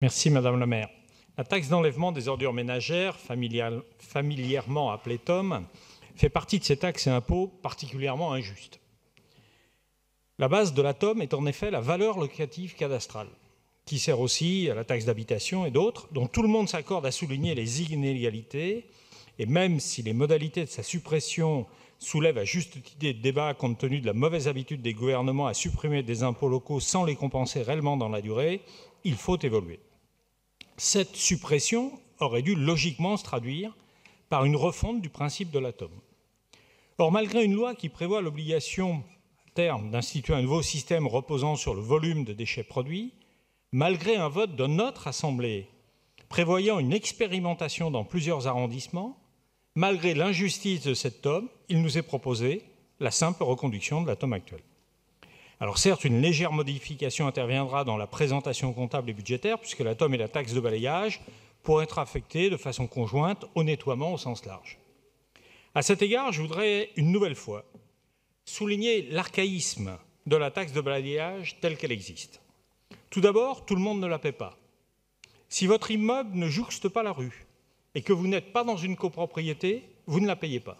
Merci Madame la maire. La taxe d'enlèvement des ordures ménagères, familièrement appelée TOM, fait partie de ces taxes et impôts particulièrement injustes. La base de la TOM est en effet la valeur locative cadastrale, qui sert aussi à la taxe d'habitation et d'autres, dont tout le monde s'accorde à souligner les inégalités, et même si les modalités de sa suppression soulèvent à juste titre des débats compte tenu de la mauvaise habitude des gouvernements à supprimer des impôts locaux sans les compenser réellement dans la durée, il faut évoluer. Cette suppression aurait dû logiquement se traduire par une refonte du principe de la TOM. Or, malgré une loi qui prévoit l'obligation à terme d'instituer un nouveau système reposant sur le volume de déchets produits, malgré un vote de notre Assemblée prévoyant une expérimentation dans plusieurs arrondissements, malgré l'injustice de cette TOM, il nous est proposé la simple reconduction de la TOM actuelle. Alors certes, une légère modification interviendra dans la présentation comptable et budgétaire, puisque la TOM et la taxe de balayage pourraient être affectées de façon conjointe au nettoiement au sens large. À cet égard, je voudrais une nouvelle fois souligner l'archaïsme de la taxe de balayage telle qu'elle existe. Tout d'abord, tout le monde ne la paie pas. Si votre immeuble ne jouxte pas la rue et que vous n'êtes pas dans une copropriété, vous ne la payez pas.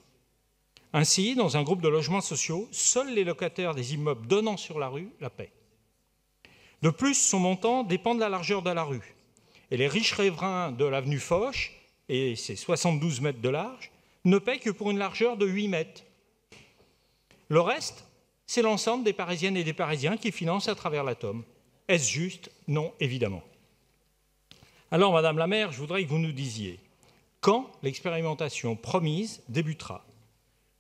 Ainsi, dans un groupe de logements sociaux, seuls les locataires des immeubles donnant sur la rue la paient. De plus, son montant dépend de la largeur de la rue. Et les riches riverains de l'avenue Foch, et ses 72 mètres de large, ne paient que pour une largeur de 8 mètres. Le reste, c'est l'ensemble des Parisiennes et des Parisiens qui financent à travers la TOM. Est-ce juste? Non, évidemment. Alors, Madame la maire, je voudrais que vous nous disiez quand l'expérimentation promise débutera.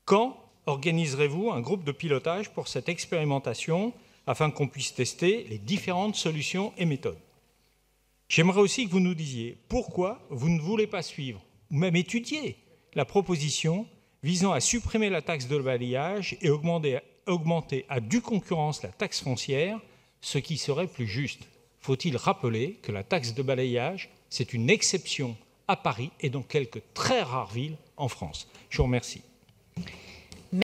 Quand organiserez-vous un groupe de pilotage pour cette expérimentation afin qu'on puisse tester les différentes solutions et méthodes? J'aimerais aussi que vous nous disiez pourquoi vous ne voulez pas suivre ou même étudier la proposition visant à supprimer la taxe de balayage et augmenter à due concurrence la taxe foncière, ce qui serait plus juste. Faut-il rappeler que la taxe de balayage, c'est une exception à Paris et dans quelques très rares villes en France. Je vous remercie.